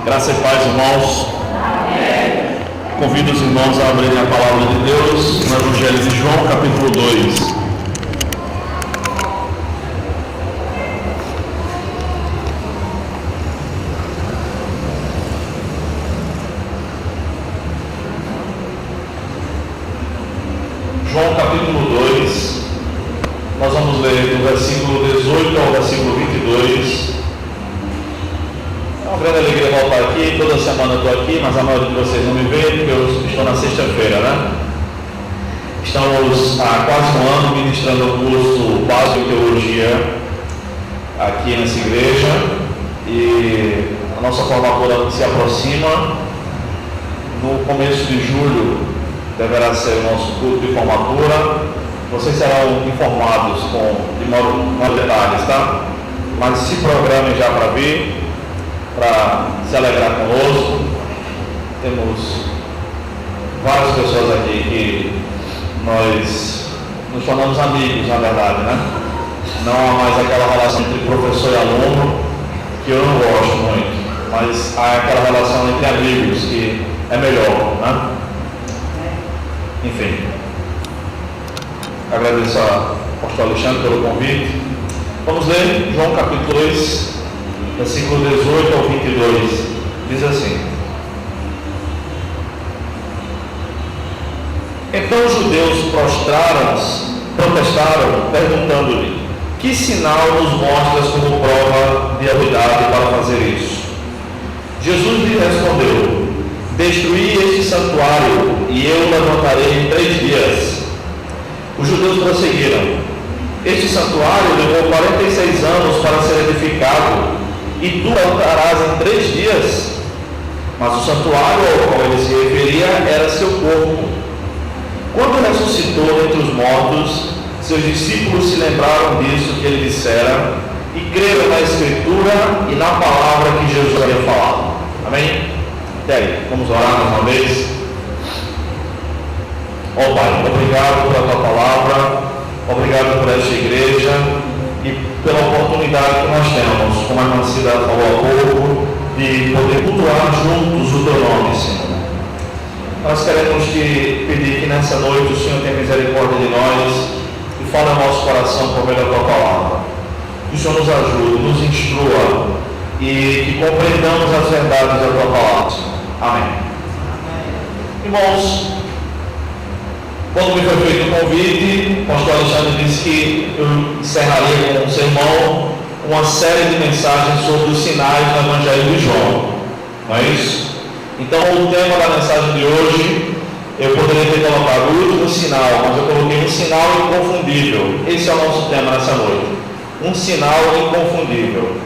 Graça e paz, irmãos. Amém. Convido os irmãos a abrirem a palavra de Deus no Evangelho de João, capítulo 2. João, capítulo 2. Nós vamos ler do versículo 18 ao versículo 22. É uma grande alegria voltar aqui. Toda semana eu estou aqui, mas a maioria de vocês não me vê porque eu estou na sexta-feira, né? Estamos há quase um ano ministrando o curso básico de teologia aqui nessa igreja e a nossa formatura se aproxima. No começo de julho deverá ser o nosso culto de formatura. Vocês serão informados de maior detalhes, tá? Mas se programem já para vir, para se alegrar conosco. Temos várias pessoas aqui que nós nos tornamos amigos, na verdade, né? Não há mais aquela relação entre professor e aluno, que eu não gosto muito, mas há aquela relação entre amigos que é melhor, né? Enfim, agradeço ao pastor Alexandre pelo convite. Vamos ler João capítulo 2, versículo 18 ao 22. Diz assim: Então os judeus protestaram, perguntando-lhe: Que sinal nos mostras como prova de habilidade para fazer isso? Jesus lhe respondeu: Destruí este santuário e eu o levantarei em 3 dias. Os judeus prosseguiram: Este santuário levou 46 anos para ser edificado e tu levantarás em 3 dias? Mas o santuário ao qual ele se referia era seu corpo. Quando ressuscitou entre os mortos, seus discípulos se lembraram disso que ele dissera e creram na Escritura e na palavra que Jesus havia falado. Amém? Até aí, vamos orar mais uma vez. Ó Pai, obrigado pela tua palavra, obrigado por esta igreja e pela oportunidade que nós temos, como a irmã Cida falou há pouco, de poder cultuar juntos o teu nome, Senhor. Nós queremos te pedir que nessa noite o Senhor tenha misericórdia de nós e fale ao nosso coração por meio da tua palavra. Que o Senhor nos ajude, nos instrua e que compreendamos as verdades da tua palavra. Amém. Irmãos, quando me foi feito o convite, o pastor Alexandre disse que eu encerraria com um sermão uma série de mensagens sobre os sinais do Evangelho de João. Não é isso? Então, o tema da mensagem de hoje, eu poderia ter colocado o último sinal, mas eu coloquei um sinal inconfundível. Esse é o nosso tema nessa noite. Um sinal inconfundível.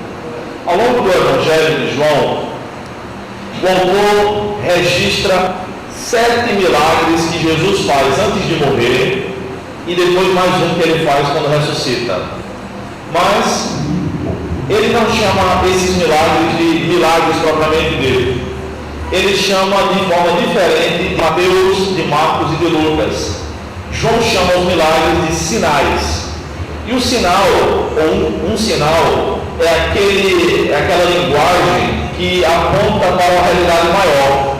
Ao longo do Evangelho de João, o autor registra 7 milagres que Jesus faz antes de morrer e depois mais um que ele faz quando ressuscita. Mas ele não chama esses milagres de milagres propriamente dele. Ele chama de forma diferente de Mateus, de Marcos e de Lucas. João chama os milagres de sinais. E o sinal, ou um sinal, é aquela linguagem que aponta para uma realidade maior.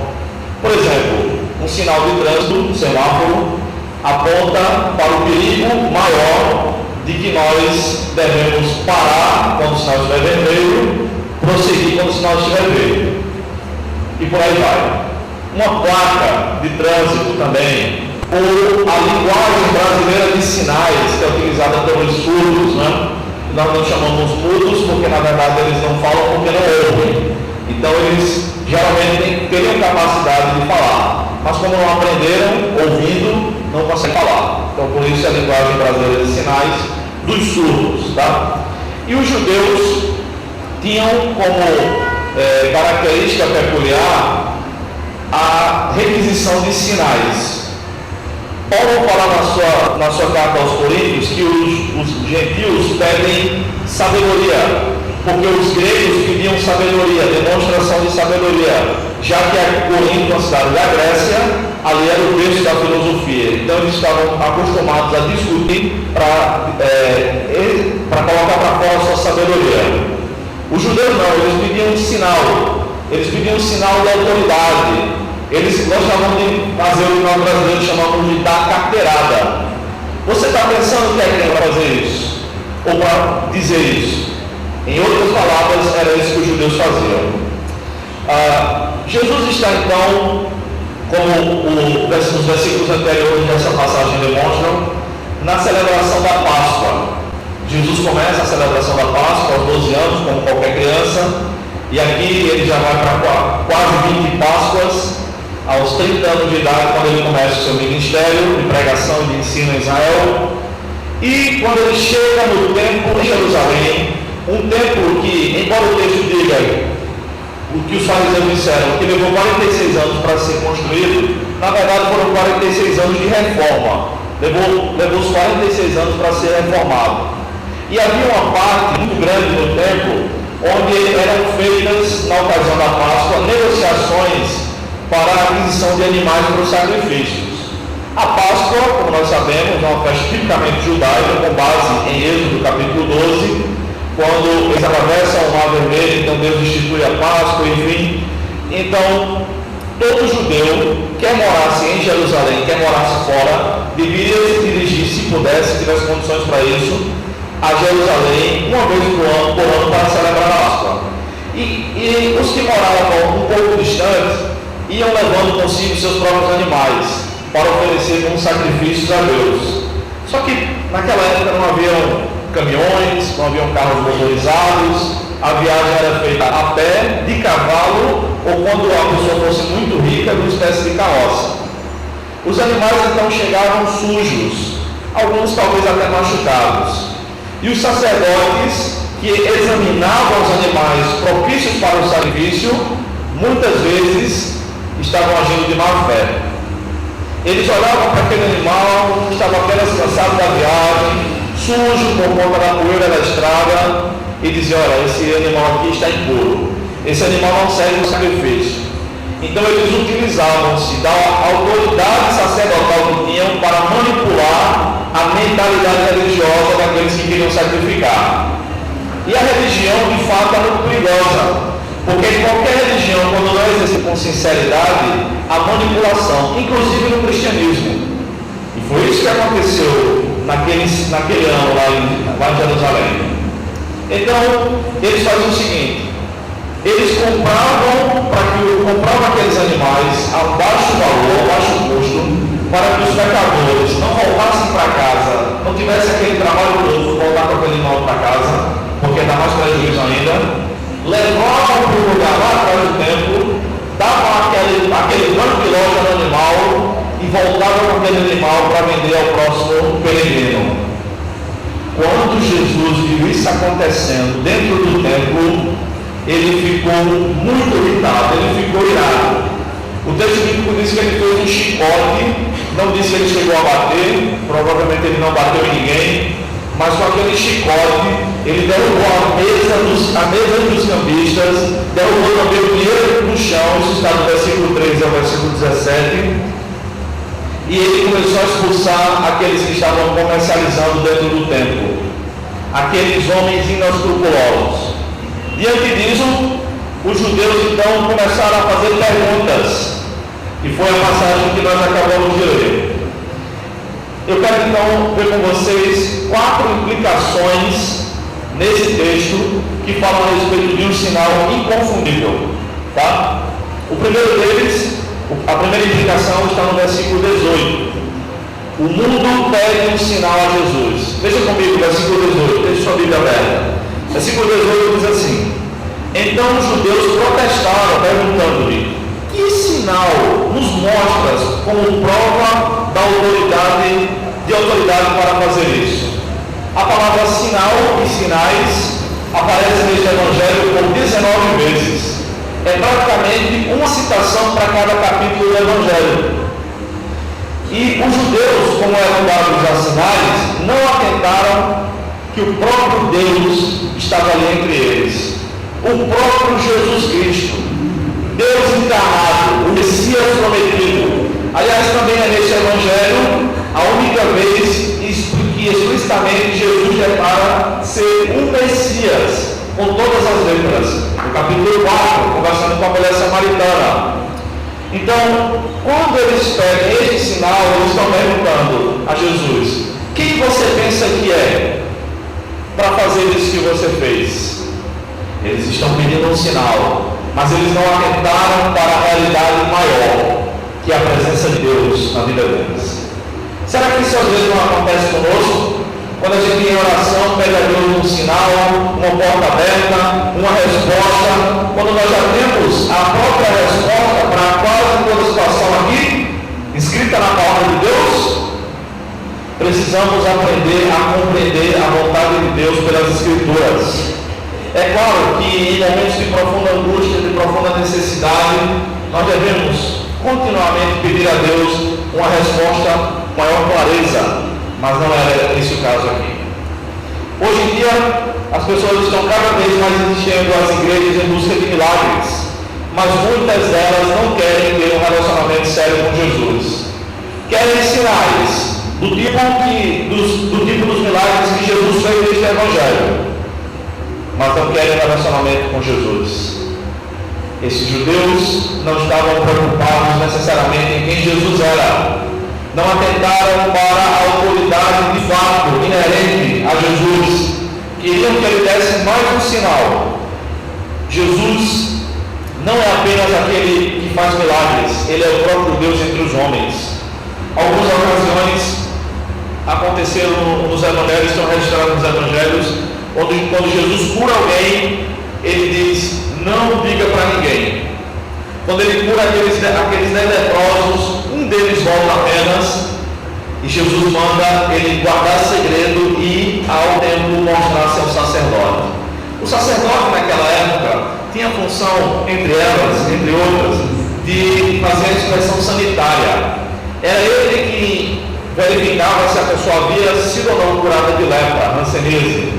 Por exemplo, um sinal de trânsito, um semáforo, aponta para o perigo maior de que nós devemos parar quando o sinal estiver vermelho, prosseguir quando o sinal estiver verde. E por aí vai. Uma placa de trânsito também, ou a linguagem brasileira de sinais, que é utilizada pelos surdos, né? Nós não chamamos mudos porque na verdade eles não falam porque não ouvem. Então eles geralmente teriam capacidade de falar, mas como não aprenderam ouvindo, não conseguem falar. Então por isso a linguagem brasileira de sinais dos surdos, tá? E os judeus tinham como característica peculiar a requisição de sinais. Paulo fala na sua carta aos Coríntios que os gentios pedem sabedoria, porque os gregos pediam sabedoria, demonstração de sabedoria, já que Corinto, uma cidade da Grécia, ali era o berço da filosofia. Então eles estavam acostumados a discutir para colocar para fora a sua sabedoria. Os judeus não, eles pediam um sinal. eles pediam um sinal de autoridade. Eles gostavam de fazer o que nós brasileiros chamamos de dar carteirada. Você está pensando que é quem vai fazer isso? Ou para dizer isso? Em outras palavras, era isso que os judeus faziam. Jesus está então, como os versículos anteriores dessa passagem demonstram, na celebração da Páscoa. Jesus começa a celebração da Páscoa aos 12 anos, como qualquer criança, e aqui ele já vai para quase 20 Páscoas, aos 30 anos de idade, quando ele começa o seu ministério de pregação e de ensino em Israel. E quando ele chega no templo em Jerusalém, um templo que, embora o texto diga o que os fariseus disseram, que levou 46 anos para ser construído, na verdade foram 46 anos de reforma. Levou os 46 anos para ser reformado. E havia uma parte muito grande no templo, onde eram feitas, na ocasião da Páscoa, negociações para a aquisição de animais para os sacrifícios. A Páscoa, como nós sabemos, é uma festa tipicamente judaica, com base em Êxodo capítulo 12, quando eles atravessam o Mar Vermelho, então Deus institui a Páscoa, enfim. Então, todo judeu, quer morasse em Jerusalém, quer morasse fora, deveria se dirigir, se pudesse, se tivesse condições para isso, a Jerusalém, uma vez por ano para celebrar a Páscoa. E os que moravam um pouco distantes, iam levando consigo seus próprios animais, para oferecer como sacrifícios a Deus. Só que naquela época não haviam caminhões, não haviam carros motorizados, a viagem era feita a pé, de cavalo, ou quando a pessoa fosse muito rica, numa espécie de carroça. Os animais então chegavam sujos, alguns talvez até machucados. E os sacerdotes que examinavam os animais propícios para o sacrifício, muitas vezes estavam agindo de má fé. Eles olhavam para aquele animal que estava apenas cansado da viagem, sujo por conta da poeira da estrada, e diziam: olha, esse animal aqui está impuro, esse animal não serve para o sacrifício. Então eles utilizavam-se da autoridade sacerdotal que tinham para manipular a mentalidade religiosa daqueles que queriam sacrificar. E a religião, de fato, é muito perigosa, porque em qualquer religião, quando não é exercida com sinceridade, há manipulação, inclusive no cristianismo. E foi isso que aconteceu naquele ano lá em Jerusalém. Então, eles faziam o seguinte: eles compravam aqueles animais a baixo valor, a baixo custo, para que os pecadores não voltassem para casa, não tivessem aquele trabalho todo de voltar com aquele animal para casa, porque dá mais prejuízo ainda. Levavam para o lugar lá atrás do templo, davam aquele banco de loja no animal e voltavam com aquele animal para vender ao próximo peregrino. Quando Jesus viu isso acontecendo dentro do templo, ele ficou muito irritado, ele ficou irado. O texto bíblico diz que ele fez um chicote, não diz que ele chegou a bater, provavelmente ele não bateu em ninguém, mas com aquele chicote ele derrubou a mesa dos cambistas, derrubou também o dinheiro no chão. Isso está no versículo 13 ao versículo 17. E ele começou a expulsar aqueles que estavam comercializando dentro do templo, aqueles homens inescrupulosos. Diante disso, os judeus então começaram a fazer perguntas, e foi a passagem que nós acabamos de ler. Eu quero então ver com vocês 4 implicações nesse texto que falam a respeito de um sinal inconfundível, tá? O primeiro deles, a primeira implicação está no versículo 18. O mundo pede um sinal a Jesus. Veja comigo o versículo 18, deixa sua Bíblia aberta. Versículo 18 diz assim: então os judeus protestaram, perguntando-lhe: que sinal nos mostras como prova da autoridade para fazer isso? A palavra sinal e sinais aparece neste evangelho por 19 vezes. É praticamente uma citação para cada capítulo do evangelho. E os judeus, como eram dados a sinais, não atentaram que o próprio Deus estava ali entre eles. O próprio Jesus Cristo, Deus encarnado, o Messias prometido. Aliás, também é neste evangelho a única vez que explicitamente Jesus declara ser um Messias, com todas as letras. O capítulo 4, conversando com a mulher samaritana. Então, quando eles pedem esse sinal, eles estão perguntando a Jesus: quem você pensa que é para fazer isso que você fez? Eles estão pedindo um sinal, mas eles não atentaram para a realidade maior, que é a presença de Deus na vida deles. Será que isso às vezes não acontece conosco? Quando a gente em oração pede a Deus um sinal, uma porta aberta, uma resposta, quando nós já temos a própria resposta para quase toda situação aqui, escrita na palavra de Deus, precisamos aprender a compreender a vontade de Deus pelas Escrituras. É claro que em momentos de profunda angústia, de profunda necessidade, nós devemos continuamente pedir a Deus uma resposta com maior clareza, mas não é esse o caso aqui. Hoje em dia, as pessoas estão cada vez mais enchendo as igrejas em busca de milagres, mas muitas delas não querem ter um relacionamento sério com Jesus. Querem sinais do tipo dos milagres que Jesus fez neste Evangelho, mas não querem relacionamento com Jesus. Esses judeus não estavam preocupados necessariamente em quem Jesus era. Não atentaram para a autoridade de fato inerente a Jesus. Queriam que ele desse mais um sinal. Jesus não é apenas aquele que faz milagres, ele é o próprio Deus entre os homens. Algumas ocasiões aconteceram nos evangelhos, estão registrados nos evangelhos, onde quando Jesus cura alguém, ele diz: não diga para ninguém. Quando ele cura aqueles 10 leprosos, um deles volta apenas, e Jesus manda ele guardar segredo e ao templo mostrar-se ao sacerdote. O sacerdote naquela época tinha a função, entre outras, de fazer a inspeção sanitária. Era ele que verificava se a pessoa havia sido ou não curada de lepra, hanseníase.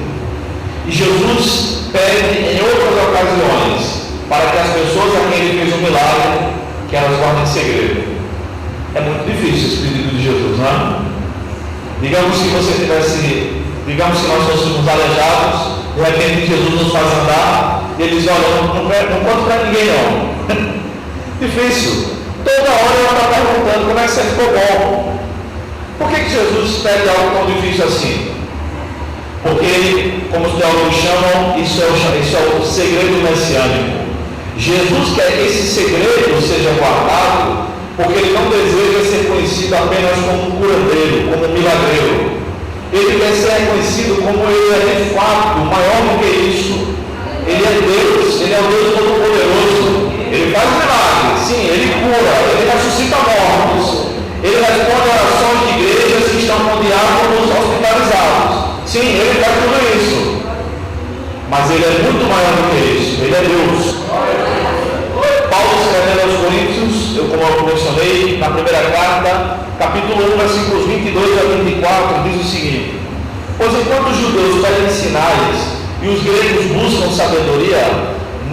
E Jesus pede em outras ocasiões para que as pessoas a quem ele fez um milagre, que elas guardem segredo. É muito difícil esse pedido de Jesus, não é? Digamos que nós fôssemos aleijados, de repente Jesus nos faz andar, e ele diz: olha, não conto para ninguém não. Difícil. Toda hora ela está perguntando como é que você ficou bom. Por que Jesus pede algo tão difícil assim? Porque, como os teólogos chamam, isso é o segredo messiânico. Jesus quer que esse segredo seja guardado, porque ele não deseja ser conhecido apenas como curandeiro, como milagreiro. Ele quer ser reconhecido como ele é de fato, maior do que isso. Ele é Deus, ele é o Deus Todo-Poderoso. Ele faz milagres, sim, ele cura, ele ressuscita mortos, ele responde a orações de igrejas que estão com diáconos hospitalizados. Sim, ele faz tudo isso. Mas ele é muito maior do que isso, ele é Deus. Paulo, escrevendo aos Coríntios, como eu mencionei, na primeira carta, capítulo 1, versículos 22 a 24, diz o seguinte: pois enquanto os judeus pedem sinais e os gregos buscam sabedoria,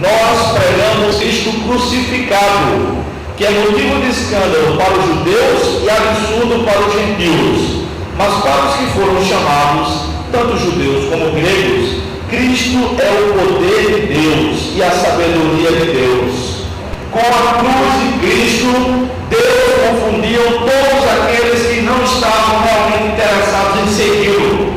nós pregamos Cristo crucificado, que é motivo de escândalo para os judeus e absurdo para os gentios, mas para os que foram chamados, tanto judeus como gregos, Cristo é o poder de Deus e a sabedoria de Deus. Com a cruz de Cristo, Deus confundiu todos aqueles que não estavam realmente interessados em segui-lo.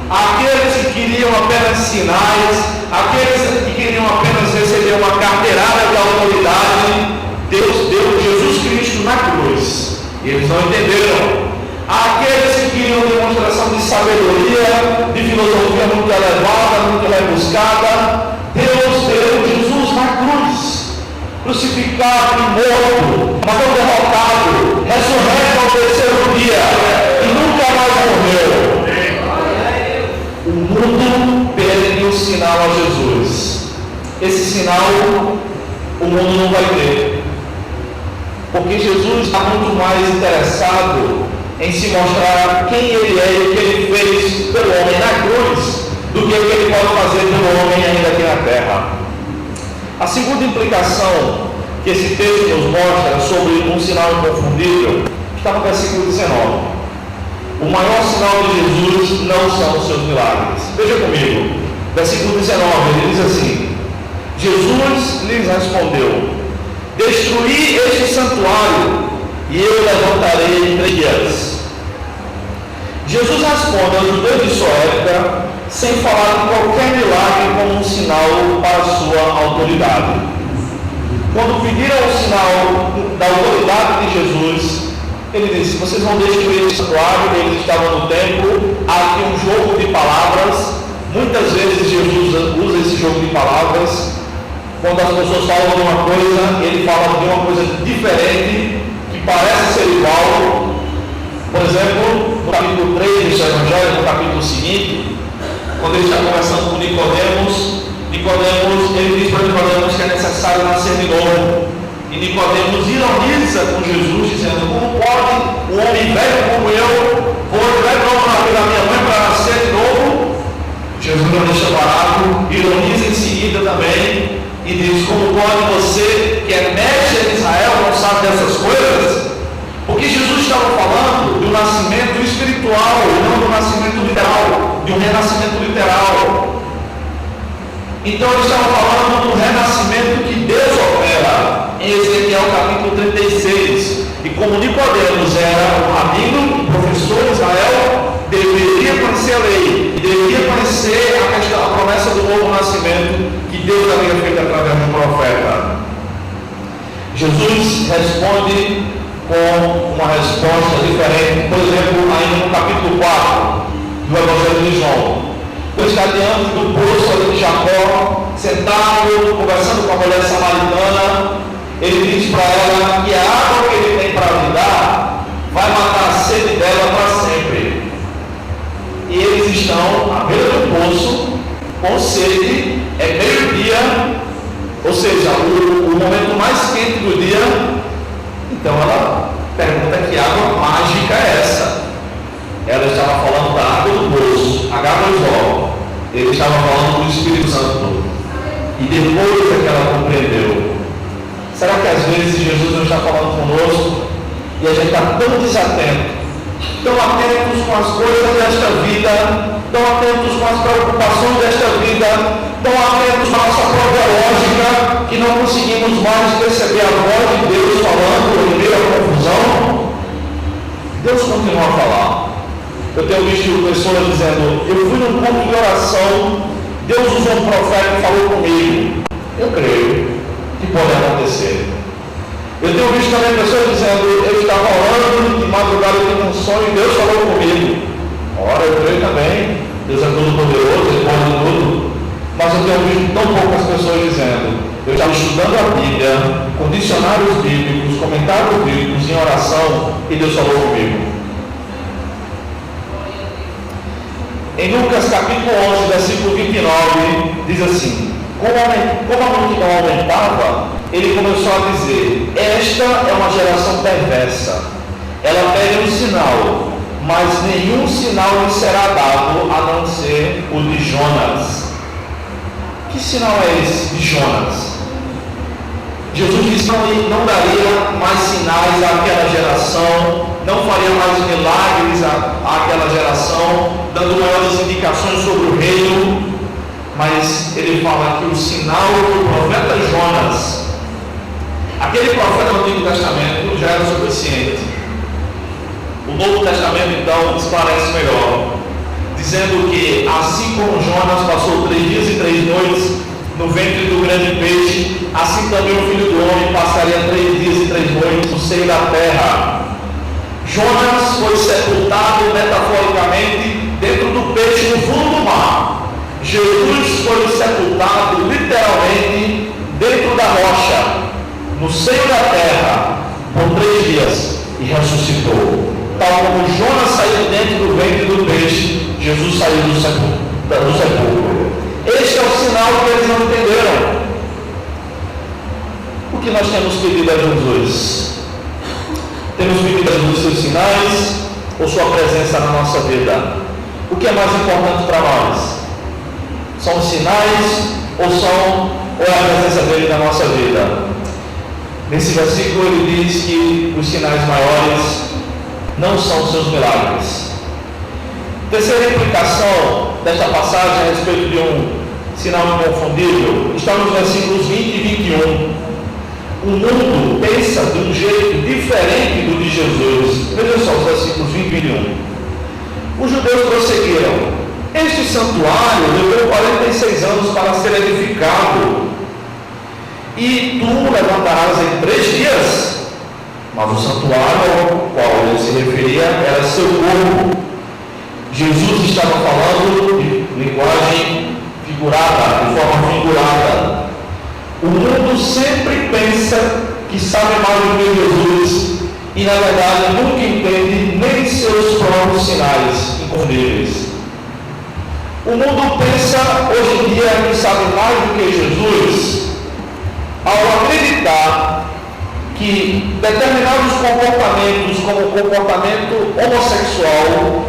Aqueles que queriam apenas sinais, aqueles que queriam apenas receber uma carteirada de autoridade, Deus deu Jesus Cristo na cruz. E eles não entenderam. Aqueles que queriam demonstração de sabedoria, de filosofia muito elevada, muito rebuscada, Deus deu Jesus na cruz. Crucificado e morto, mas não derrotado, ressurreto ao terceiro dia e nunca mais morreu. O mundo pede um sinal a Jesus. Esse sinal o mundo não vai ter, porque Jesus está muito mais interessado em se mostrar quem ele é e o que ele fez pelo homem na cruz do que o que ele pode fazer pelo homem ainda aqui na terra. A segunda implicação que esse texto nos mostra sobre um sinal inconfundível está no versículo 19. O maior sinal de Jesus não são os seus milagres. Veja comigo, versículo 19, ele diz assim: Jesus lhes respondeu: destruí este santuário e eu levantarei em 3 dias. Jesus responde aos judeus de sua época sem falar de qualquer milagre como um sinal para sua autoridade. Quando pediram o sinal da autoridade de Jesus, ele disse: vocês vão destruir esse santuário. Eles estavam no templo, há aqui um jogo de palavras. Muitas vezes Jesus usa esse jogo de palavras. Quando as pessoas falam de uma coisa, ele fala de uma coisa diferente, que parece ser igual. Por exemplo, no capítulo 3 do seu Evangelho, no capítulo seguinte, quando ele está conversando com Nicodemos, ele diz para Nicodemos que é necessário nascer de novo. E Nicodemos ironiza com Jesus, dizendo: como pode um homem velho como eu, voltar de novo na vida da minha mãe para nascer de novo? Jesus não deixa barato, ironiza em seguida também, e diz: como pode você, que é mestre de Israel, não sabe dessas coisas? Porque Jesus estava falando do nascimento espiritual e não do nascimento literal, de um renascimento literal. Então ele estava falando do renascimento que Deus opera em Ezequiel capítulo 36. E como Nicodemos era um rabino, um professor de Israel, deveria conhecer a lei e deveria conhecer a promessa do novo nascimento que Deus havia feito através de um profeta. Jesus responde com uma resposta diferente. Por exemplo, ainda no capítulo 4 do Evangelho de João, ele está diante do poço ali de Jacó, sentado, conversando com a mulher samaritana. Ele diz para ela que a água que ele tem para lhe dar vai matar a sede dela para sempre. E eles estão à beira do poço, com sede, é meio-dia, ou seja, o momento mais quente do dia. Então ela pergunta: que água mágica é essa? Ela estava falando da água do poço, H2O. Ele estava falando do Espírito Santo. E depois é que ela compreendeu. Será que às vezes Jesus não está falando conosco e a gente está tão desatento, tão atentos com as coisas desta vida, tão atentos com as preocupações desta vida, tão atentos com a nossa própria lógica, que não conseguimos mais perceber a voz de Deus falando em meio à confusão? Deus continua a falar. Eu tenho visto pessoas dizendo: eu fui num culto de oração, Deus usou um profeta e falou comigo. Eu creio que pode acontecer. Eu tenho visto também pessoas dizendo: eu estava orando, de madrugada eu tive um sonho e Deus falou comigo. Ora, eu creio também, Deus é todo poderoso, Ele pode tudo. Mas eu tenho visto tão poucas pessoas dizendo: eu estava estudando a Bíblia, com dicionários bíblicos, comentários bíblicos, em oração, e Deus falou comigo. Em Lucas capítulo 11, versículo 29, diz assim: como a multidão aumentava, ele começou a dizer: esta é uma geração perversa. Ela pede um sinal, mas nenhum sinal lhe será dado a não ser o de Jonas. Que sinal é esse de Jonas? Jesus disse que não daria mais sinais àquela geração, não faria mais milagres àquela geração, dando maiores indicações sobre o reino. Mas ele fala que o sinal do profeta Jonas, aquele profeta do Antigo Testamento, já era suficiente. O Novo Testamento então esclarece melhor, dizendo que assim como Jonas passou 3 dias e 3 noites no ventre do grande peixe, assim também o Filho do Homem passaria 3 dias e 3 noites no seio da terra. Jonas foi sepultado metaforicamente dentro do peixe no fundo do mar. Jesus foi sepultado literalmente dentro da rocha, no seio da terra, por 3 dias e ressuscitou. Tal como Jonas saiu dentro do ventre do peixe, Jesus saiu do sepulcro. Este é o sinal que eles não entenderam. O que nós temos pedido a Jesus? Temos pedido a Jesus seus sinais ou sua presença na nossa vida? O que é mais importante para nós? São os sinais ou é a presença dele na nossa vida? Nesse versículo ele diz que os sinais maiores não são os seus milagres. Terceira implicação desta passagem a respeito de um sinal inconfundível, está nos versículos 20 e 21. O mundo pensa de um jeito diferente do de Jesus. Veja só os versículos 20 e 21. Os judeus prosseguiram: este santuário levou 46 anos para ser edificado, e tu levantarás em 3 dias. Mas o santuário ao qual ele se referia era seu corpo. Jesus estava falando de linguagem figurada, de forma figurada. O mundo sempre pensa que sabe mais do que Jesus e, na verdade, nunca entende nem seus próprios sinais inconfundíveis. O mundo pensa hoje em dia que sabe mais do que Jesus ao acreditar que determinados comportamentos, como o comportamento homossexual,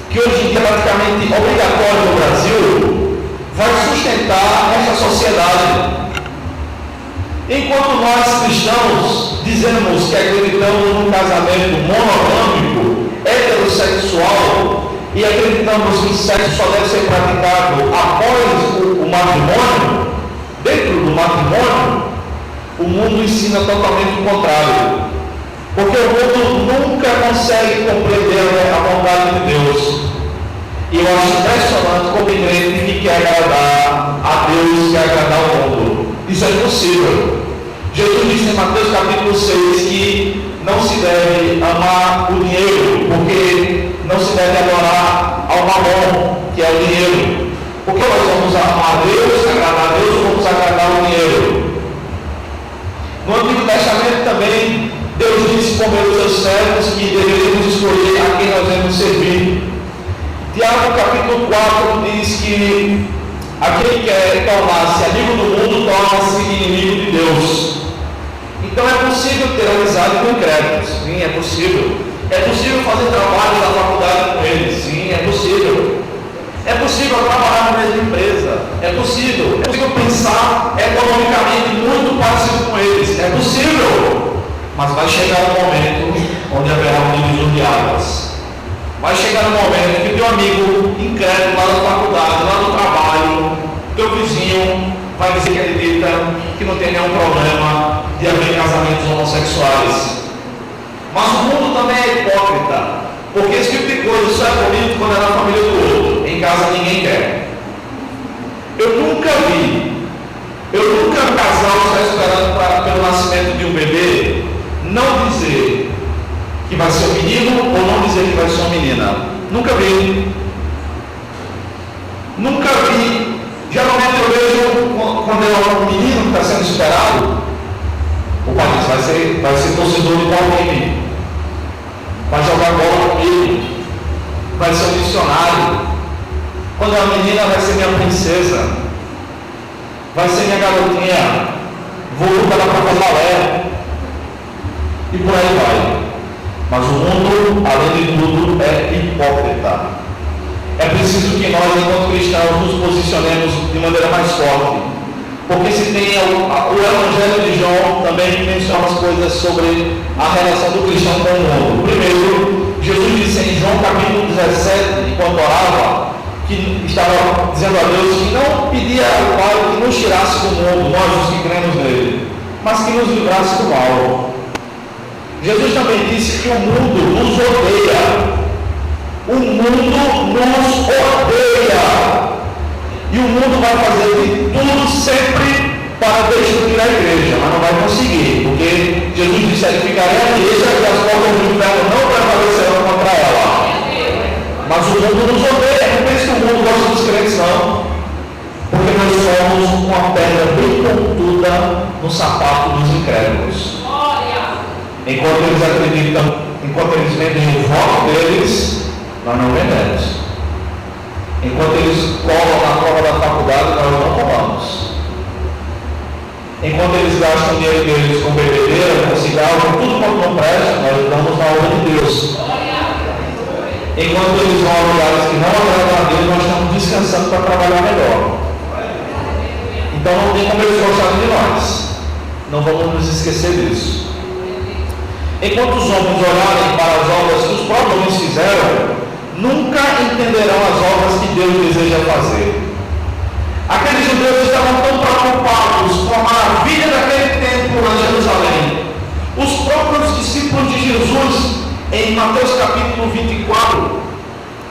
que hoje em dia é praticamente obrigatório no Brasil, vai sustentar essa sociedade. Enquanto nós cristãos dizemos que acreditamos num casamento monogâmico, heterossexual, e acreditamos que o sexo só deve ser praticado após o matrimônio, dentro do matrimônio, o mundo ensina totalmente o contrário. Porque o mundo nunca consegue compreender a vontade de Deus. E eu acho impressionante como igreja que quer agradar a Deus, quer agradar o mundo. Isso é impossível. Jesus disse em Mateus capítulo 6 que não se deve amar o dinheiro, porque não se deve adorar ao mamon, que é o dinheiro. Porque nós vamos amar a Deus, agradar a Deus, ou vamos agradar o dinheiro? No Antigo Testamento também, Deus disse por meio dos seus servos que deveríamos escolher a quem nós devemos servir. Tiago capítulo 4 diz que aquele que quer tornar-se amigo do mundo torna-se inimigo de Deus. Então é possível ter amizade com incrédulos, sim, é possível. É possível fazer trabalho na faculdade com eles, sim, é possível. É possível trabalhar na mesma empresa, é possível pensar economicamente muito parecido com eles, é possível. Mas vai chegar um momento onde haverá um divisor de águas. Vai chegar um momento que teu amigo incrédulo lá na faculdade, lá no trabalho, teu vizinho vai dizer que acredita que não tem nenhum problema de haver casamentos homossexuais. Mas o mundo também é hipócrita, porque esse tipo de coisa só é bonito quando é na família do outro. Em casa ninguém quer. Eu nunca vi um casal que está esperando pelo nascimento de um bebê não dizer que vai ser um menino ou não dizer que vai ser uma menina. Nunca vi. Nunca vi. Geralmente eu vejo quando é um menino que está sendo esperado, o pai diz, vai ser torcedor de qual time? Vai jogar bola comigo, vai ser um missionário. Quando é uma menina, vai ser minha princesa, vai ser minha garotinha, vou lutar para fazer balé, e por aí vai. Mas o mundo, além de tudo, é hipócrita. É preciso que nós, enquanto cristãos, nos posicionemos de maneira mais forte. Porque se tem o Evangelho de João também menciona as coisas sobre a relação do cristão com o mundo. Primeiro, Jesus disse em João capítulo 17, enquanto orava, que estava dizendo a Deus que não pedia ao Pai que nos tirasse do mundo, nós os que cremos nele, mas que nos livrasse do mal. Jesus também disse que o mundo nos odeia. O mundo nos odeia. E o mundo vai fazer de tudo sempre para destruir a igreja, mas não vai conseguir, porque Jesus disse que ficaria a igreja e as portas do inferno não prevalecerão contra ela. Mas o mundo nos odeia. Não pense que o mundo gosta dos crentes, não. Porque nós somos uma pedra bem pontuda no sapato dos incrédulos. Enquanto eles acreditam, enquanto eles vendem o voto deles, nós não vendemos. Enquanto eles colam na prova da faculdade, nós não colamos. Enquanto eles gastam o dinheiro deles com bebedeira, com cigarro, com tudo quanto não presta, nós damos na obra de Deus. Enquanto eles vão a lugares que não agradam a Deus, nós estamos descansando para trabalhar melhor. Então não tem como eles gostarem de nós. Não vamos nos esquecer disso. Enquanto os homens olharem para as obras que os próprios homens fizeram, nunca entenderão as obras que Deus deseja fazer. Aqueles judeus estavam tão preocupados com a maravilha daquele templo lá em Jerusalém. Os próprios discípulos de Jesus, em Mateus capítulo 24,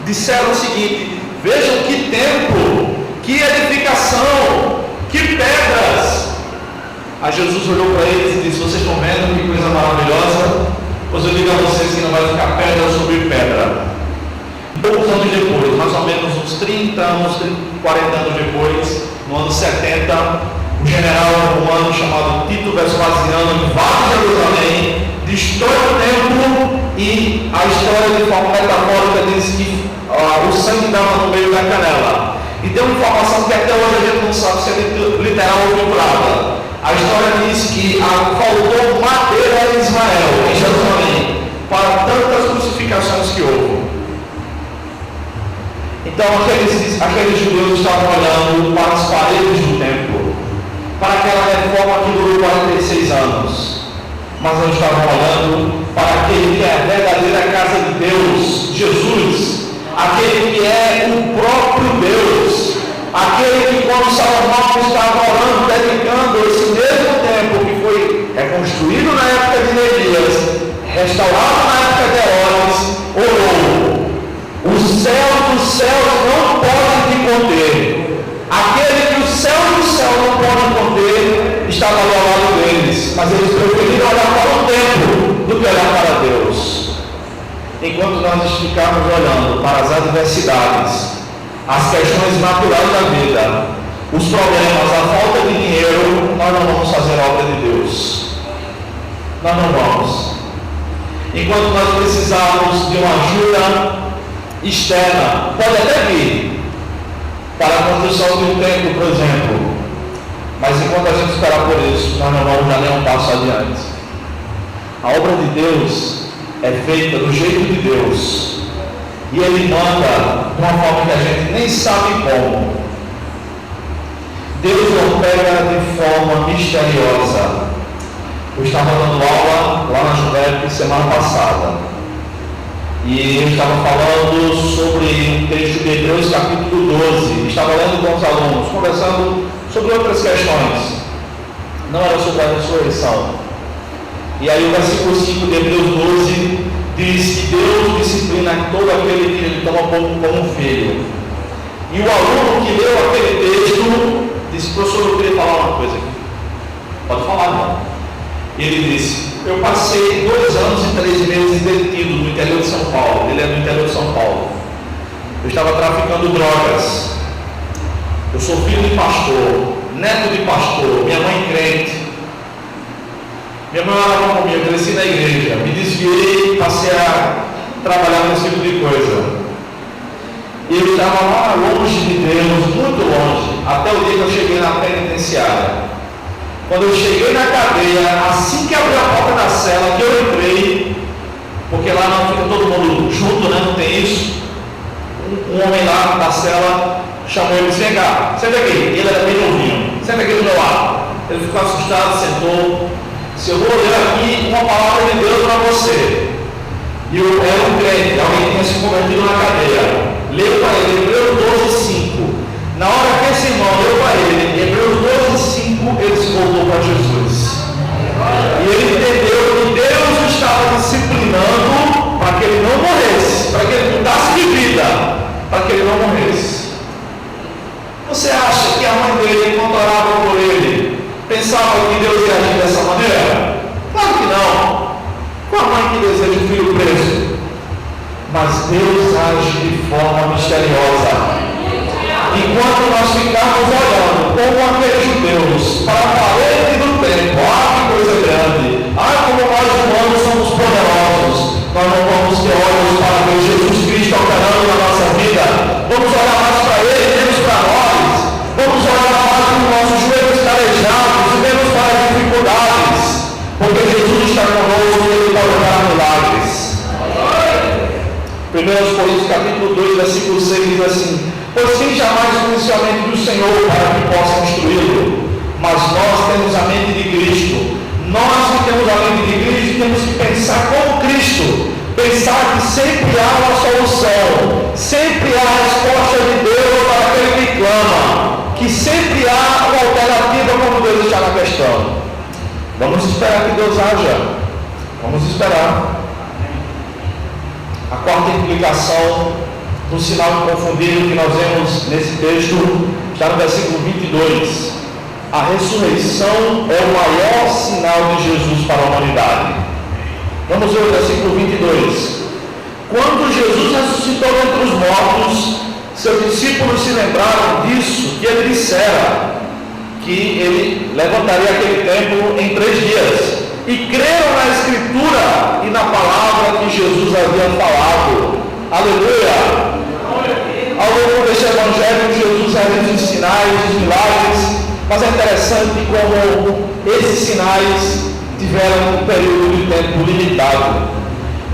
disseram o seguinte: vejam que templo, que edificação, que pedras. Aí Jesus olhou para eles e disse: vocês estão vendo que coisa maravilhosa? Pois eu digo a vocês que não vai ficar pedra sobre pedra. Poucos anos depois, mais ou menos uns 30 anos, 40 anos depois, no ano 70, um general romano chamado Tito Vespasiano invade Jerusalém, destrói o templo e a história de forma metafórica diz que o sangue dava no meio da canela. E tem uma informação que até hoje a gente não sabe se é literal ou figurada. A história diz que faltou madeira em Israel, em Jerusalém, para tantas crucificações que houve. Então aqueles judeus estavam olhando para as paredes do templo, para aquela reforma que durou 46 anos, mas não estavam olhando para aquele que é a verdadeira casa de Deus, Jesus, aquele que é o próprio Deus, aquele que quando Salomão estava orando, dedicando esse mesmo templo que foi reconstruído na época de Neemias, restaurado na época de Herodes, orou: o céu dos céus não pode te conter. Aquele que o céu do céu não pode conter estava ali ao lado deles, mas eles preferiram olhar para o templo do que olhar para Deus. Enquanto nós ficamos olhando para as adversidades, as questões naturais da vida, os problemas, a falta de dinheiro, nós não vamos fazer a obra de Deus. Nós não vamos. Enquanto nós precisarmos de uma ajuda externa, pode até vir para a construção de um templo, por exemplo, mas enquanto a gente esperar por isso, nós não vamos dar nenhum passo adiante. A obra de Deus é feita do jeito de Deus, e Ele manda de uma forma que a gente nem sabe como. Deus opera de forma misteriosa. Eu estava dando aula lá na Juventus semana passada, e eu estava falando sobre um texto de Hebreus capítulo 12. Estava lendo com os alunos, conversando sobre outras questões. Não era sobre a ressurreição. E aí o versículo 5 de Hebreus 12 diz que Deus disciplina todo aquele que ele toma como um filho. E o aluno que leu aquele texto disse: professor, eu queria falar uma coisa aqui. Pode falar, não? E ele disse: eu passei 2 anos e 3 meses detido no interior de São Paulo. Ele é do interior de São Paulo. Eu estava traficando drogas. Eu sou filho de pastor, neto de pastor, minha mãe crente. Minha mãe orava comigo, eu cresci na igreja, me desviei, passei a trabalhar com esse tipo de coisa. E eu estava lá longe de Deus, muito longe, até o dia que eu cheguei na penitenciária. Quando eu cheguei na cadeia, assim que abri a porta da cela, que eu entrei, porque lá não fica todo mundo junto, né? Não tem isso. Um homem lá da cela chamou ele e disse: vem cá, senta aqui. Ele era bem novinho, senta aqui do meu lado. Ele ficou assustado, sentou. Se eu vou ler aqui uma palavra de Deus para você. E eu era um crente, alguém tinha se convertido na cadeia. Leu para ele Hebreus 12:5. Na hora que esse irmão leu para ele Hebreus 12:5, ele se voltou para Jesus. E ele entendeu que Deus estava disciplinando para que ele não morresse, para que ele mudasse de vida, para que ele não morresse. Você acha que a mãe dele, enquanto orava por ele, pensava que Deus ia agir dessa maneira? Claro que não. Qual a mãe que deseja um filho preso? Mas Deus age de forma misteriosa. Enquanto nós ficarmos olhando como aqueles judeus para a parede do templo, que coisa grande, como nós humanos somos poderosos, nós não vamos ter olhos para ver Jesus Cristo operando na nossa vida. Vamos olhar mais para Ele, menos para nós. Vamos olhar mais para os nossos joelhos calejados e menos para as dificuldades, porque Jesus está conosco e Ele pode operar milagres. 1 Coríntios capítulo 2, versículo 6 diz assim: pois quem jamais conheceu a mente do Senhor para que possa instruí-lo? Mas nós temos a mente de Cristo. Nós que temos a mente de Cristo temos que pensar como Cristo, pensar que sempre há uma solução, sempre há a resposta de Deus para aquele que clama, que sempre Vamos esperar que Deus haja. Vamos esperar. A quarta implicação do sinal inconfundível que nós vemos nesse texto está no versículo 22. A ressurreição é o maior sinal de Jesus para a humanidade. Vamos ver o versículo 22. Quando Jesus ressuscitou dentre os mortos, seus discípulos se lembraram disso que ele dissera, que ele levantaria aquele templo em 3 dias. E creram na Escritura e na palavra que Jesus havia falado. Aleluia! Ao longo deste Evangelho, Jesus realiza os sinais, os milagres, mas é interessante como esses sinais tiveram um período de tempo limitado.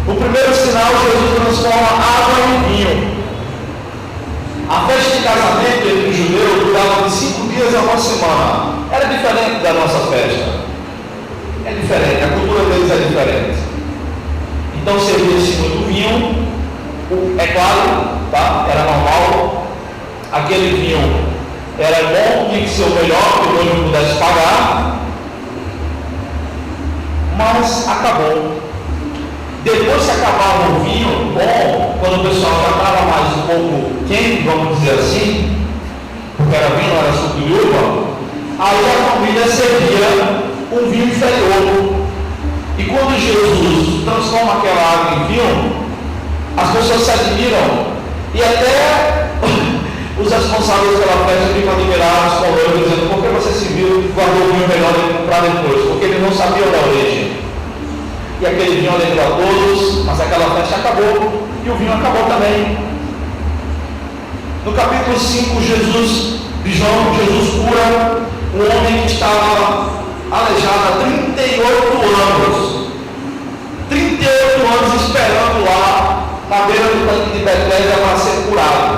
O primeiro sinal, Jesus transforma água em vinho. A festa de casamento entre os judeus durava de 5 dias a 1 semana. Era diferente da nossa festa. É diferente, a cultura deles é diferente. Então servia-se muito vinho, é claro, tá? Era normal. Aquele vinho era bom, tinha que ser o melhor que o noivo pudesse pagar, mas acabou. Depois que acabava o vinho bom, quando o pessoal já estava mais um pouco quente, vamos dizer assim, porque era vinho, não era suco de uva, aí a família servia um vinho inferior. E quando Jesus transforma aquela água em vinho, as pessoas se admiram e até os responsáveis pela festa ficam admirados com o noivo, dizendo: por que você se viu, guardou o vinho melhor para depois? Porque eles não sabiam da origem. E aquele vinho alegrou a todos, mas aquela festa acabou e o vinho acabou também. No capítulo 5, Jesus cura um homem que estava aleijado há 38 anos. 38 anos esperando lá na beira do tanque de Betesda para ser curado.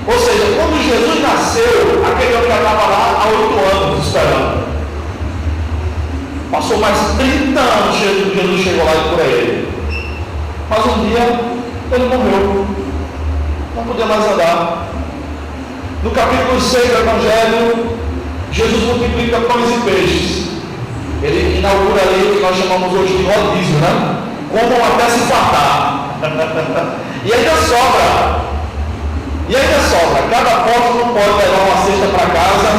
Ou seja, quando Jesus nasceu, aquele homem já estava lá há 8 anos esperando. Passou mais 30 anos, Jesus chegou lá e curou ele. Mas um dia ele morreu. Não podia mais andar. No capítulo 6 do Evangelho, Jesus multiplica pães e peixes. Ele inaugura ali o que nós chamamos hoje de rodízio, né? Comam até se fartar. E ainda sobra. Cada apóstolo pode levar uma cesta para casa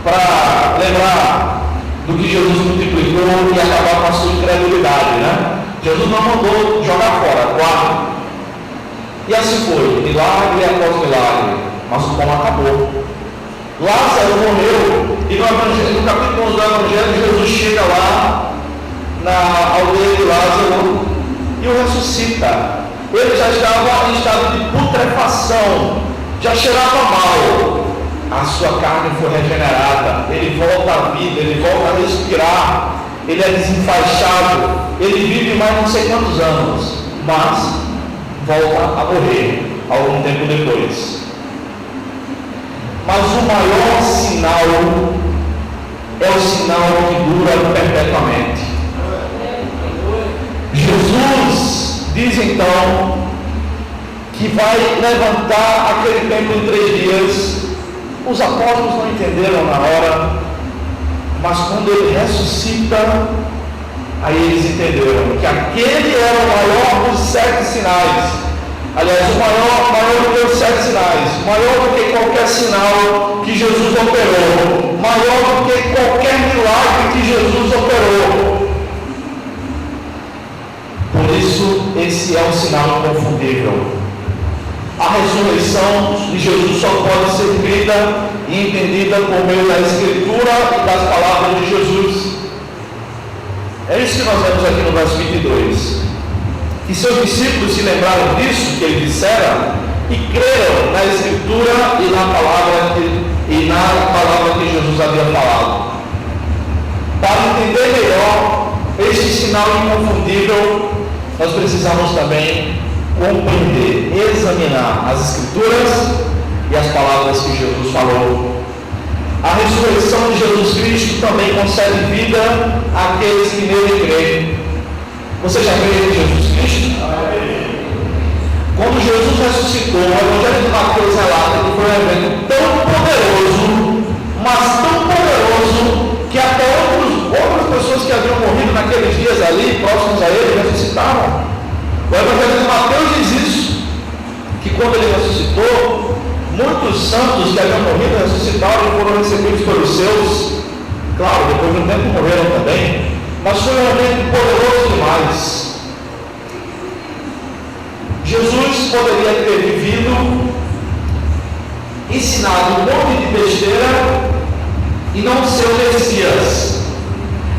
para lembrar do que Jesus multiplicou e acabar com a sua incredulidade, né? Jesus não mandou jogar fora, guarda. E assim foi, milagre após milagre, mas o pão acabou. Lázaro morreu, e no capítulo 11 do Evangelho, Jesus chega lá na aldeia de Lázaro e o ressuscita. Ele já estava em estado de putrefação, já cheirava mal. A sua carne foi regenerada, ele volta à vida, ele volta a respirar, ele é desenfaixado, ele vive mais não sei quantos anos, mas volta a morrer algum tempo depois. Mas o maior sinal é o sinal que dura perpetuamente. Jesus diz então que vai levantar aquele templo em 3 dias. Os apóstolos não entenderam na hora, mas quando ele ressuscita, aí eles entenderam que aquele era o maior dos 7 sinais. Aliás, o maior do que os 7 sinais, maior do que qualquer sinal que Jesus operou, maior do que qualquer milagre que Jesus operou. Por isso, esse é um sinal inconfundível. A ressurreição de Jesus só pode ser crida e entendida por meio da Escritura e das palavras de Jesus. É isso que nós vemos aqui no verso 22. E seus discípulos se lembraram disso que ele dissera e creram na Escritura e na palavra que Jesus havia falado. Para entender melhor este sinal inconfundível, nós precisamos também compreender, examinar as Escrituras e as palavras que Jesus falou. A ressurreição de Jesus Cristo também concede vida àqueles que nele creem. Você já crê em Jesus Cristo? Amém. Quando Jesus ressuscitou, o Evangelho de Mateus relata que foi um evento tão poderoso, mas tão poderoso, que até outras pessoas que ali, próximos a ele, ressuscitaram. O Evangelho de Mateus diz isso, que quando ele ressuscitou, muitos santos que haviam morrido ressuscitaram e foram recebidos pelos seus. Claro, depois de um tempo morreram também, mas foi um evento poderoso demais. Jesus poderia ter vivido, ensinado um monte de besteira e não ser o Messias.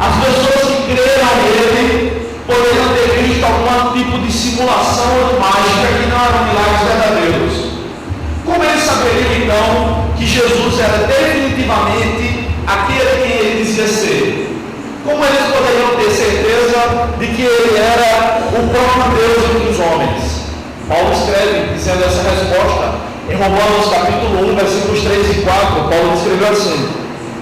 As pessoas que creram nele poderiam ter visto algum tipo de simulação ou mágica que não eram milagres verdadeiros. Como eles saberiam então que Jesus era definitivamente aquele que ele dizia ser? Como eles poderiam ter certeza de que ele era o próprio Deus entre os homens? Paulo escreve dizendo essa resposta em Romanos capítulo 1, versículos 3 e 4. Paulo escreveu assim: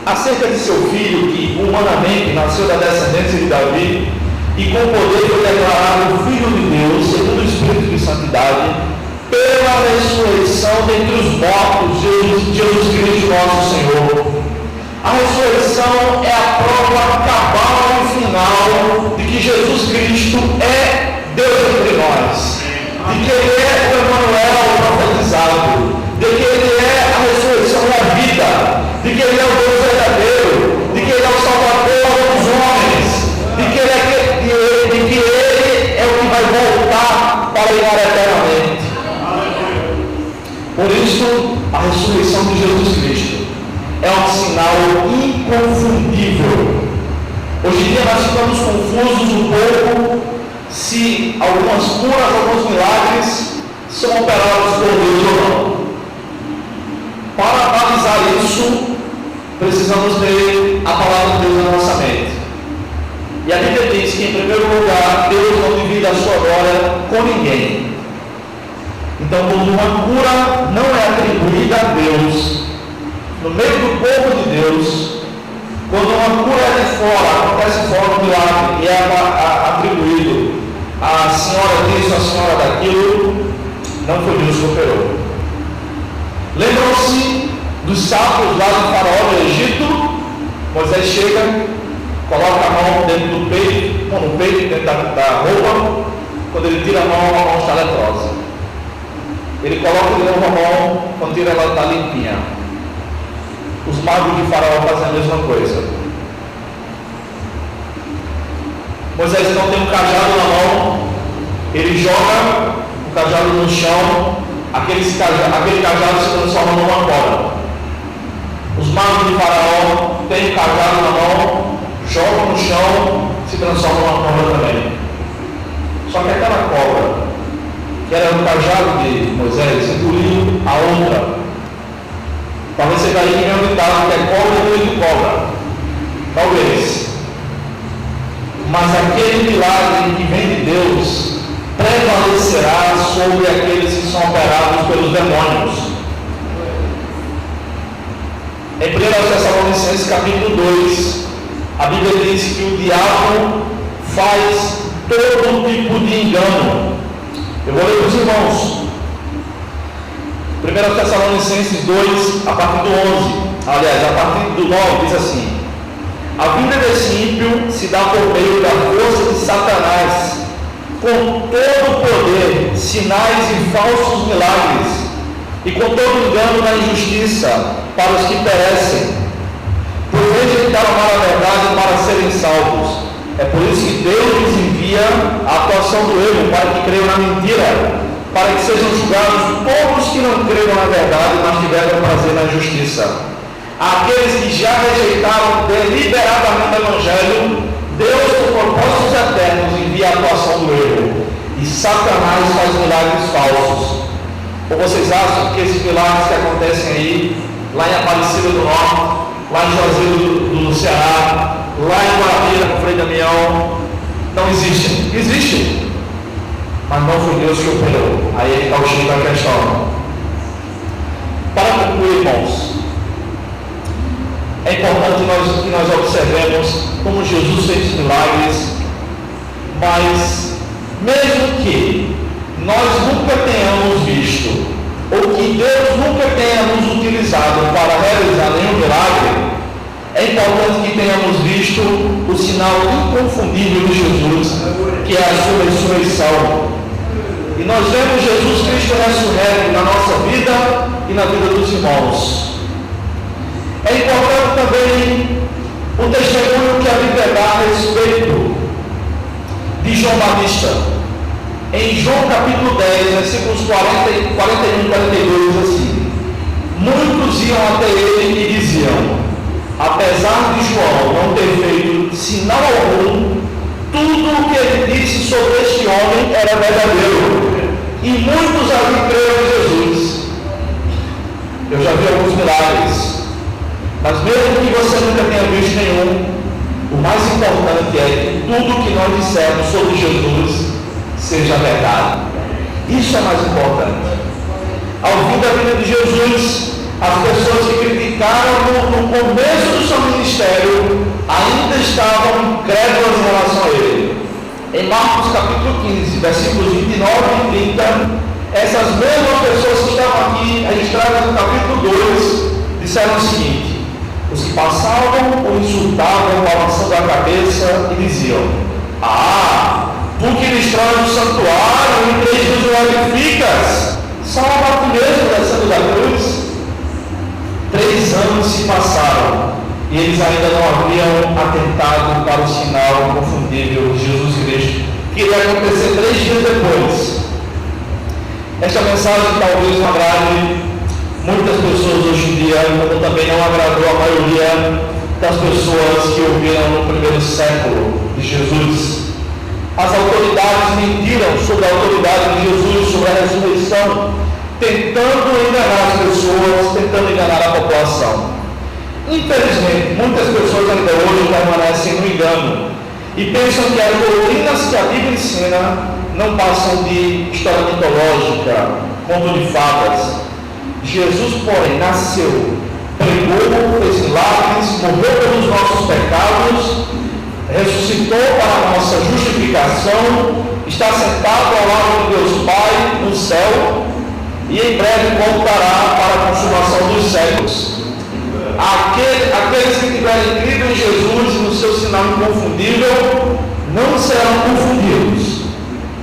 acerca de seu filho, que humanamente nasceu da descendência de Davi, e com poder foi declarado o Filho de Deus, segundo o Espírito de Santidade, pela ressurreição dentre os mortos, Jesus Cristo nosso Senhor. A ressurreição é a prova cabal e final de que Jesus Cristo é Deus entre nós, de que Ele é o Emanuel profetizado, de que Ele é a ressurreição e a vida, de que Ele é o Deus verdadeiro, de que Ele é o Salvador dos homens, de que Ele é o que vai voltar para reinar eternamente. Por isso, a ressurreição de Jesus Cristo é um sinal inconfundível. Hoje em dia nós ficamos confusos um pouco se algumas curas, alguns milagres são operados por Deus ou não. Para analisar isso, precisamos ter a palavra de Deus na nossa mente. E a Bíblia diz que, em primeiro lugar, Deus não divide a sua glória com ninguém. Então, quando uma cura não é atribuída a Deus, no meio do povo de Deus, quando uma cura é de fora, acontece fora do milagre e é atribuído à senhora disso, à senhora daquilo, não foi Deus que operou. Lembram-se dos sapos lá do faraó do Egito? Moisés chega, coloca a mão dentro do peito, no peito, dentro da roupa. Quando ele tira a mão está leprosa. Ele coloca de novo a mão, quando tira ela está limpinha. Os magos de faraó fazem a mesma coisa. Moisés então tem um cajado na mão, ele joga o cajado no chão, aquele cajado se transforma numa cobra. Os magos de faraó têm o cajado na mão, jogam no chão, se transforma numa cobra também. Só que aquela cobra, que era o cajado de Moisés, engoliu a outra. Talvez você daí tenha ditado que é cobra e muito cobra. Talvez. Mas aquele milagre que vem de Deus prevalecerá sobre aqueles que são operados pelos demônios. Em 1 Tessalonicenses capítulo 2, a Bíblia diz que o diabo faz todo tipo de engano. Eu vou ler para os irmãos. 1 Tessalonicenses 2, a partir do 11, aliás, a partir do 9, diz assim: a vinda desse ímpio se dá por meio da força de Satanás, com todo o poder, sinais e falsos milagres, e com todo engano na injustiça para os que perecem, por rejeitar a verdade para serem salvos. É por isso que Deus lhes envia a atuação do erro, para que creiam na mentira, para que sejam julgados todos que não creram na verdade, mas tiveram prazer na justiça. Aqueles que já rejeitaram deliberadamente o Evangelho, Deus, por propósitos eternos, envia a atuação do erro, e Satanás faz milagres falsos. Ou vocês acham que esses milagres que acontecem aí, lá em Aparecida do Norte, lá em Juazeiro do Ceará, lá em Guarabira com o Frei Damião, não existem? Existem, mas não foi Deus que operou. Aí está o X da questão. Para concluir, irmãos, é importante que nós observemos como Jesus fez milagres, mas mesmo que nós nunca tenhamos visto, ou que Deus nunca tenha nos utilizado para realizar nenhum milagre, é importante que tenhamos visto o sinal inconfundível de Jesus que é a sua ressurreição. E nós vemos Jesus Cristo ressurreto na nossa vida e na vida dos irmãos. É importante também o testemunho que a Bíblia dá a respeito de João Batista. Em João capítulo 10, versículos 41 e 42, diz assim: muitos iam até ele e diziam: apesar de João não ter feito sinal algum, tudo o que ele disse sobre este homem era verdadeiro. E muitos ali creram em Jesus. Eu já vi alguns milagres, mas mesmo que você nunca tenha visto nenhum, o mais importante é que tudo que nós dissermos sobre Jesus seja verdade. Isso é mais importante. Ao fim da vida de Jesus, as pessoas que criticaram no começo do seu ministério ainda estavam incrédulas em relação a ele. Em Marcos capítulo 15, versículos 29 e 30, essas mesmas pessoas que estavam aqui registradas no capítulo 2 disseram o seguinte: os que passavam o insultavam balançando a cabeça e diziam: tu que destróis o santuário e em 3 dias o glorificas, salva tu mesmo descendo da cruz. 3 anos se passaram e eles ainda não haviam atentado para o sinal inconfundível de Jesus Cristo, que iria acontecer 3 dias depois. Esta mensagem talvez não agrade muitas pessoas hoje em dia, como também não agradou a maioria das pessoas que ouviram no primeiro século de Jesus. As autoridades mentiram sobre a autoridade de Jesus, sobre a ressurreição, tentando enganar as pessoas, tentando enganar a população. Infelizmente, muitas pessoas ainda hoje permanecem no engano e pensam que as doutrinas que a Bíblia ensina não passam de história mitológica, conto de fadas. Jesus, porém, nasceu, pregou, fez milagres, morreu pelos nossos pecados, ressuscitou para a nossa justificação, está sentado ao lado de Deus Pai no céu e em breve voltará para a consumação dos séculos. Aqueles que tiverem crido em Jesus e no seu sinal inconfundível não serão confundidos,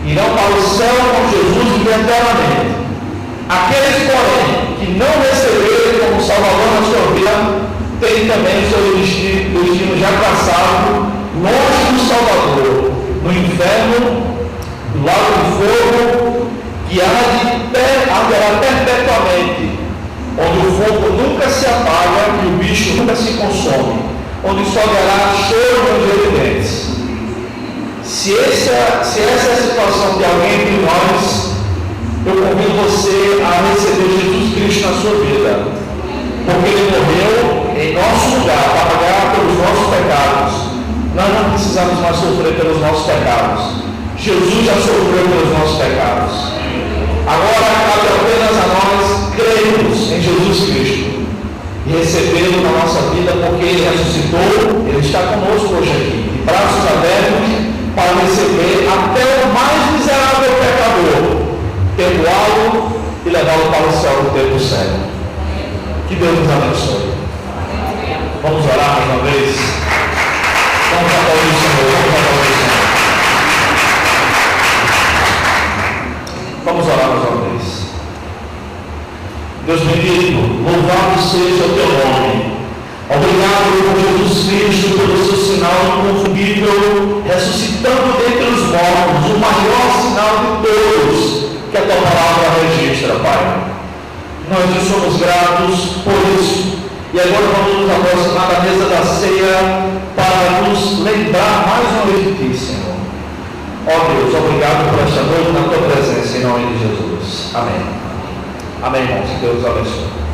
irão para o céu com Jesus e eternamente. Aqueles, porém, que não receberem como Salvador na sua vida, têm também o seu destino já traçado, longe do Salvador, no inferno, do lago de fogo, que arderá perpetuamente, onde o fogo nunca se apaga e o bicho nunca se consome, onde só haverá choro e ranger de dentes. Se essa é a situação de alguém de nós, eu convido você a receber Jesus Cristo na sua vida, porque Ele morreu em nosso lugar para pagar pelos nossos pecados. Nós não precisamos mais sofrer pelos nossos pecados. Jesus já sofreu pelos nossos pecados. Agora cabe apenas a nós crermos em Jesus Cristo e recebê-lo na nossa vida, porque Ele ressuscitou. Ele está conosco hoje aqui, de braços abertos para receber até o mais miserável pecador, perdoá-lo e levá-lo para o céu do tempo certo. Que Deus nos abençoe. Vamos orar mais uma vez. Vamos aplaudir o Senhor. Vamos orar mais uma vez. Deus bendito, louvado seja o teu nome. Obrigado por Jesus Cristo, pelo seu sinal inconfundível, ressuscitando dentre os mortos, o maior sinal de todos que a tua palavra registra, Pai. Nós te somos gratos por isso. E agora vamos nos aproximar da mesa da ceia para nos lembrar mais uma vez de ti, Senhor. Ó Deus, obrigado por esta noite na tua presença, em nome de Jesus. Amém. Amém, irmãos. Que Deus os abençoe.